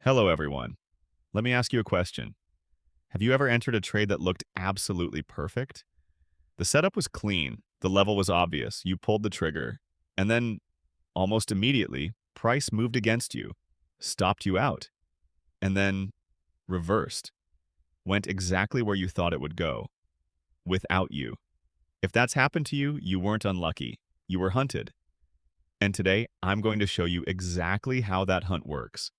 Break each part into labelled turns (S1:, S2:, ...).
S1: Hello, everyone. Let me ask you a question. Have you ever entered a trade that looked absolutely perfect? The setup was clean, the level was obvious, you pulled the trigger, and then, almost immediately, price moved against you, stopped you out, and then reversed, went exactly where you thought it would go, without you. If that's happened to you, you weren't unlucky. You were hunted. And today, I'm going to show you exactly how that hunt works.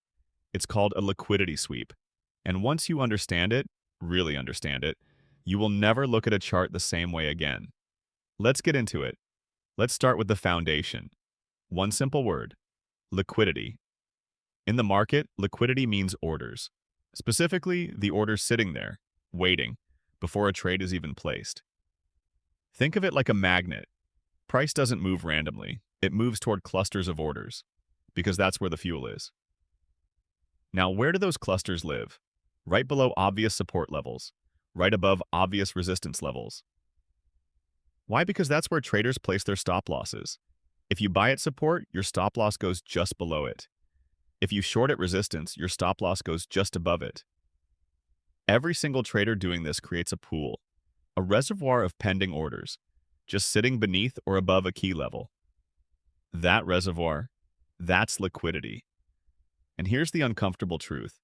S1: It's called a liquidity sweep. And once you understand it, really understand it, you will never look at a chart the same way again. Let's get into it. Let's start with the foundation. One simple word: liquidity. In the market, liquidity means orders. Specifically, the orders sitting there, waiting, before a trade is even placed. Think of it like a magnet. Price doesn't move randomly. It moves toward clusters of orders, because that's where the fuel is. Now, where do those clusters live? Right below obvious support levels, right above obvious resistance levels. Why? Because that's where traders place their stop losses. If you buy at support, your stop loss goes just below it. If you short at resistance, your stop loss goes just above it. Every single trader doing this creates a pool, a reservoir of pending orders, just sitting beneath or above a key level. That reservoir, that's liquidity. And here's the uncomfortable truth.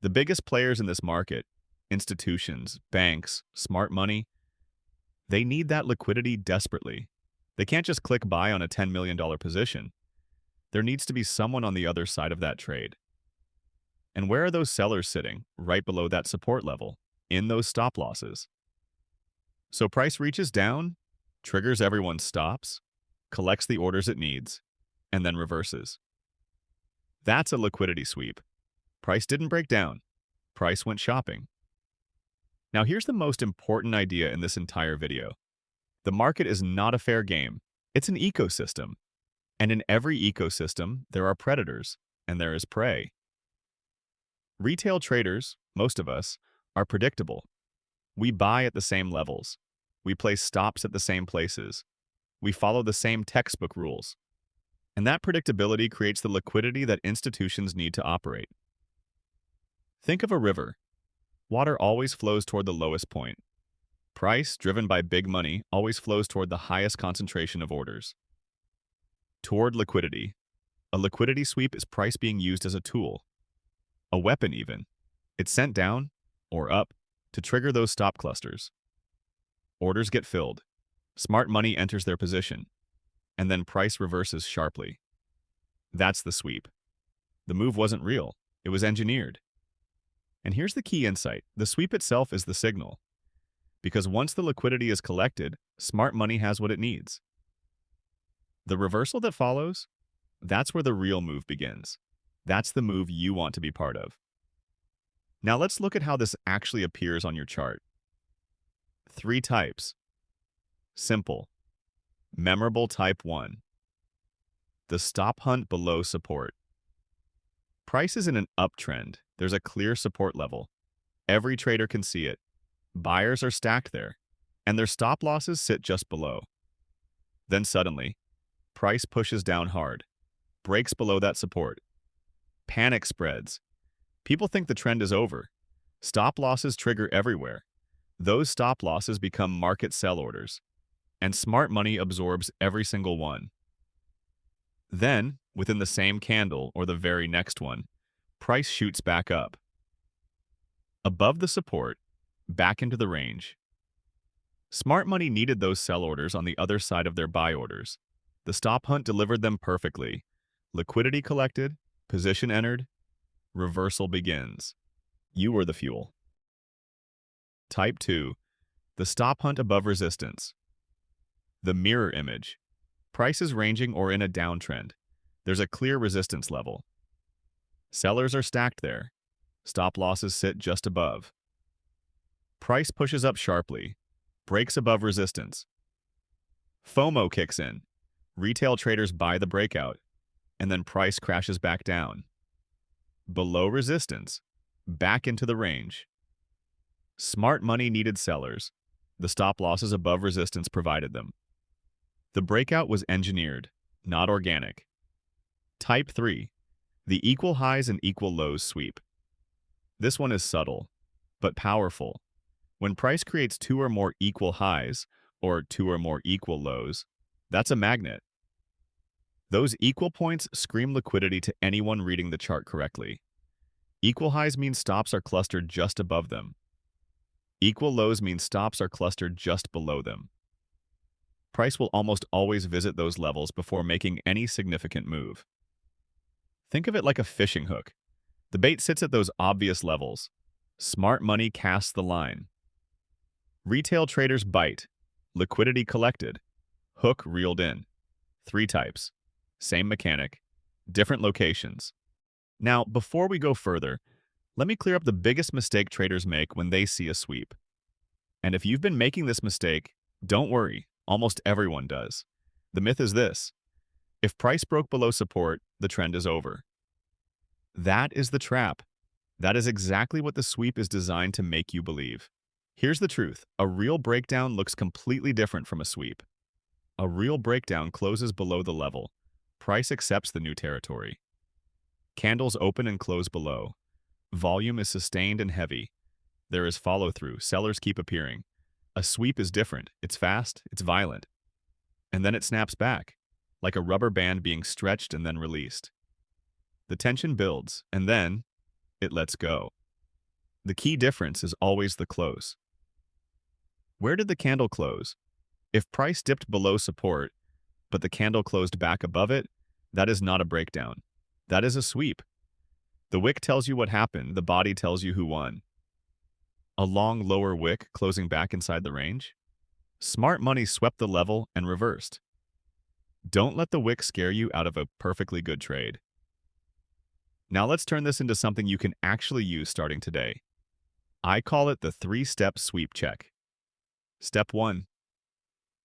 S1: The biggest players in this market, institutions, banks, smart money, they need that liquidity desperately. They can't just click buy on a $10 million position. There needs to be someone on the other side of that trade. And where are those sellers sitting? Right below that support level, in those stop losses. So price reaches down, triggers everyone's stops, collects the orders it needs, and then reverses. That's a liquidity sweep. Price didn't break down. Price went shopping. Now here's the most important idea in this entire video. The market is not a fair game. It's an ecosystem. And in every ecosystem, there are predators, and there is prey. Retail traders, most of us, are predictable. We buy at the same levels. We place stops at the same places. We follow the same textbook rules. And that predictability creates the liquidity that institutions need to operate. Think of a river. Water always flows toward the lowest point. Price, driven by big money, always flows toward the highest concentration of orders. Toward liquidity. A liquidity sweep is price being used as a tool. A weapon even. It's sent down, or up, to trigger those stop clusters. Orders get filled. Smart money enters their position. And then price reverses sharply. That's the sweep. The move wasn't real. It was engineered. And here's the key insight. The sweep itself is the signal. Because once the liquidity is collected, smart money has what it needs. The reversal that follows, that's where the real move begins. That's the move you want to be part of. Now let's look at how this actually appears on your chart. 3 types. Simple. Memorable type 1. The stop hunt below support. Price is in an uptrend. There's a clear support level. Every trader can see it. Buyers are stacked there, and their stop losses sit just below. Then suddenly, price pushes down hard, breaks below that support. Panic spreads. People think the trend is over. Stop losses trigger everywhere. Those stop losses become market sell orders, and smart money absorbs every single one. Then, within the same candle or the very next one, price shoots back up. Above the support, back into the range. Smart money needed those sell orders on the other side of their buy orders. The stop hunt delivered them perfectly. Liquidity collected, position entered, reversal begins. You were the fuel. Type 2. The stop hunt above resistance. The mirror image. Price is ranging or in a downtrend. There's a clear resistance level. Sellers are stacked there. Stop losses sit just above. Price pushes up sharply, breaks above resistance. FOMO kicks in. Retail traders buy the breakout, and then price crashes back down. Below resistance, back into the range. Smart money needed sellers. The stop losses above resistance provided them. The breakout was engineered, not organic. Type 3. The equal highs and equal lows sweep. This one is subtle, but powerful. When price creates two or more equal highs, or two or more equal lows, that's a magnet. Those equal points scream liquidity to anyone reading the chart correctly. Equal highs mean stops are clustered just above them. Equal lows mean stops are clustered just below them. Price will almost always visit those levels before making any significant move. Think of it like a fishing hook. The bait sits at those obvious levels. Smart money casts the line. Retail traders bite. Liquidity collected. Hook reeled in. 3 types. Same mechanic. Different locations. Now, before we go further, let me clear up the biggest mistake traders make when they see a sweep. And if you've been making this mistake, don't worry, almost everyone does. The myth is this: if price broke below support, the trend is over. That is the trap. That is exactly what the sweep is designed to make you believe. Here's the truth: a real breakdown looks completely different from a sweep. A real breakdown closes below the level. Price accepts the new territory. Candles open and close below. Volume is sustained and heavy. There is follow-through. Sellers keep appearing. A sweep is different. It's fast, it's violent. And then it snaps back, like a rubber band being stretched and then released. The tension builds, and then it lets go. The key difference is always the close. Where did the candle close? If price dipped below support, but the candle closed back above it, that is not a breakdown. That is a sweep. The wick tells you what happened, the body tells you who won. A long lower wick closing back inside the range? Smart money swept the level and reversed. Don't let the wick scare you out of a perfectly good trade. Now let's turn this into something you can actually use starting today. I call it the 3-step sweep check. Step 1.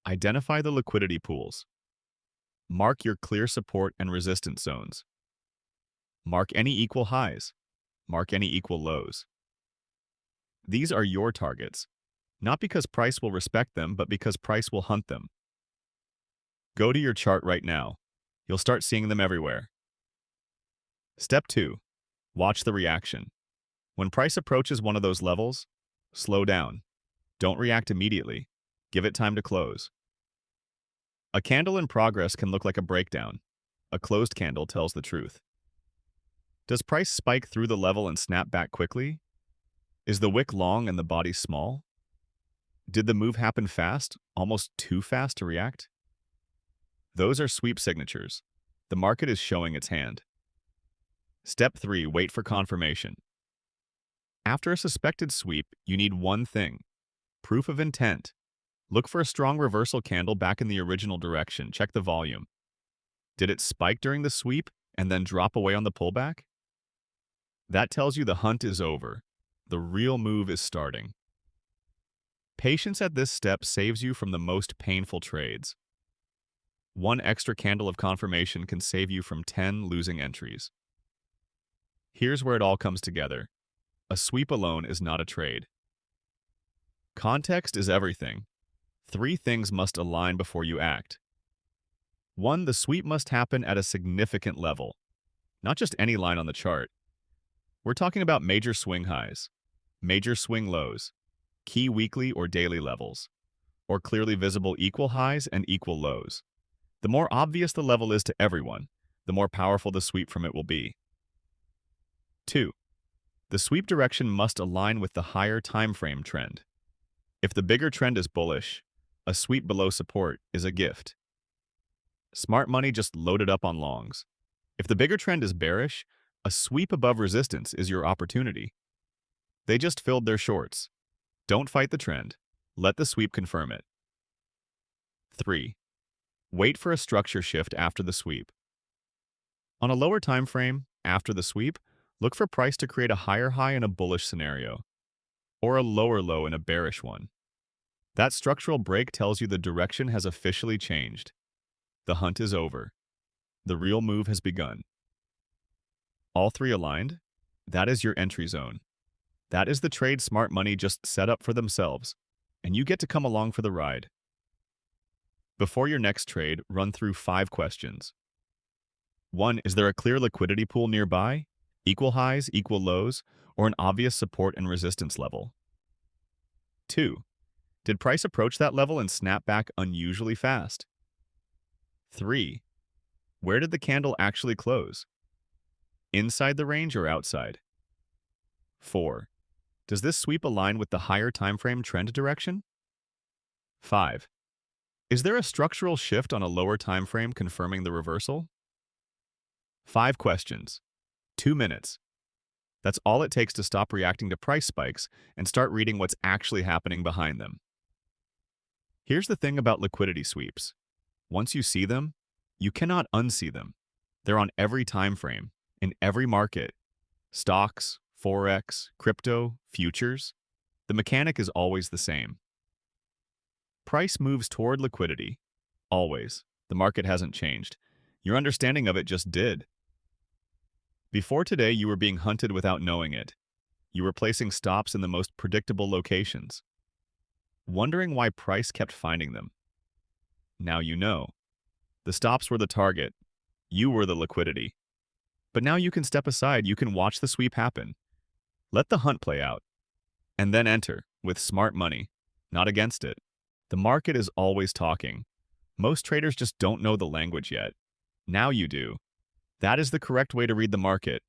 S1: Identify the liquidity pools. Mark your clear support and resistance zones. Mark any equal highs. Mark any equal lows. These are your targets, not because price will respect them, but because price will hunt them. Go to your chart right now. You'll start seeing them everywhere. Step 2. Watch the reaction. When price approaches one of those levels, slow down. Don't react immediately. Give it time to close. A candle in progress can look like a breakdown. A closed candle tells the truth. Does price spike through the level and snap back quickly? Is the wick long and the body small? Did the move happen fast, almost too fast to react? Those are sweep signatures. The market is showing its hand. Step 3. Wait for confirmation. After a suspected sweep, you need one thing: proof of intent. Look for a strong reversal candle back in the original direction. Check the volume. Did it spike during the sweep and then drop away on the pullback? That tells you the hunt is over. The real move is starting. Patience at this step saves you from the most painful trades. One extra candle of confirmation can save you from 10 losing entries. Here's where it all comes together. A sweep alone is not a trade. Context is everything. 3 things must align before you act. 1. The sweep must happen at a significant level, not just any line on the chart. We're talking about major swing highs, major swing lows, key weekly or daily levels, or clearly visible equal highs and equal lows. The more obvious the level is to everyone, the more powerful the sweep from it will be. 2. The sweep direction must align with the higher time frame trend. If the bigger trend is bullish, a sweep below support is a gift. Smart money just loaded up on longs. If the bigger trend is bearish, a sweep above resistance is your opportunity. They just filled their shorts. Don't fight the trend. Let the sweep confirm it. 3. Wait for a structure shift after the sweep. On a lower time frame, after the sweep, look for price to create a higher high in a bullish scenario, or a lower low in a bearish one. That structural break tells you the direction has officially changed. The hunt is over. The real move has begun. All 3 aligned? That is your entry zone. That is the trade smart money just set up for themselves, and you get to come along for the ride. Before your next trade, run through 5 questions. 1. Is there a clear liquidity pool nearby? Equal highs, equal lows, or an obvious support and resistance level? 2. Did price approach that level and snap back unusually fast? 3. Where did the candle actually close? Inside the range or outside? 4. Does this sweep align with the higher timeframe trend direction? 5. Is there a structural shift on a lower timeframe confirming the reversal? 5 questions. 2 minutes. That's all it takes to stop reacting to price spikes and start reading what's actually happening behind them. Here's the thing about liquidity sweeps. Once you see them, you cannot unsee them. They're on every time frame, in every market. Stocks, forex, crypto, futures. The mechanic is always the same. Price moves toward liquidity. Always. The market hasn't changed. Your understanding of it just did. Before today, you were being hunted without knowing it. You were placing stops in the most predictable locations, wondering why price kept finding them. Now you know. The stops were the target. You were the liquidity. But now you can step aside, you can watch the sweep happen. Let the hunt play out. And then enter, with smart money, not against it. The market is always talking. Most traders just don't know the language yet. Now you do. That is the correct way to read the market.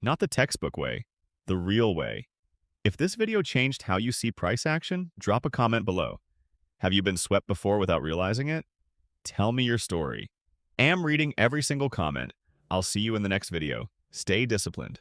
S1: Not the textbook way, the real way. If this video changed how you see price action, drop a comment below. Have you been swept before without realizing it? Tell me your story. Am reading every single comment. I'll see you in the next video. Stay disciplined.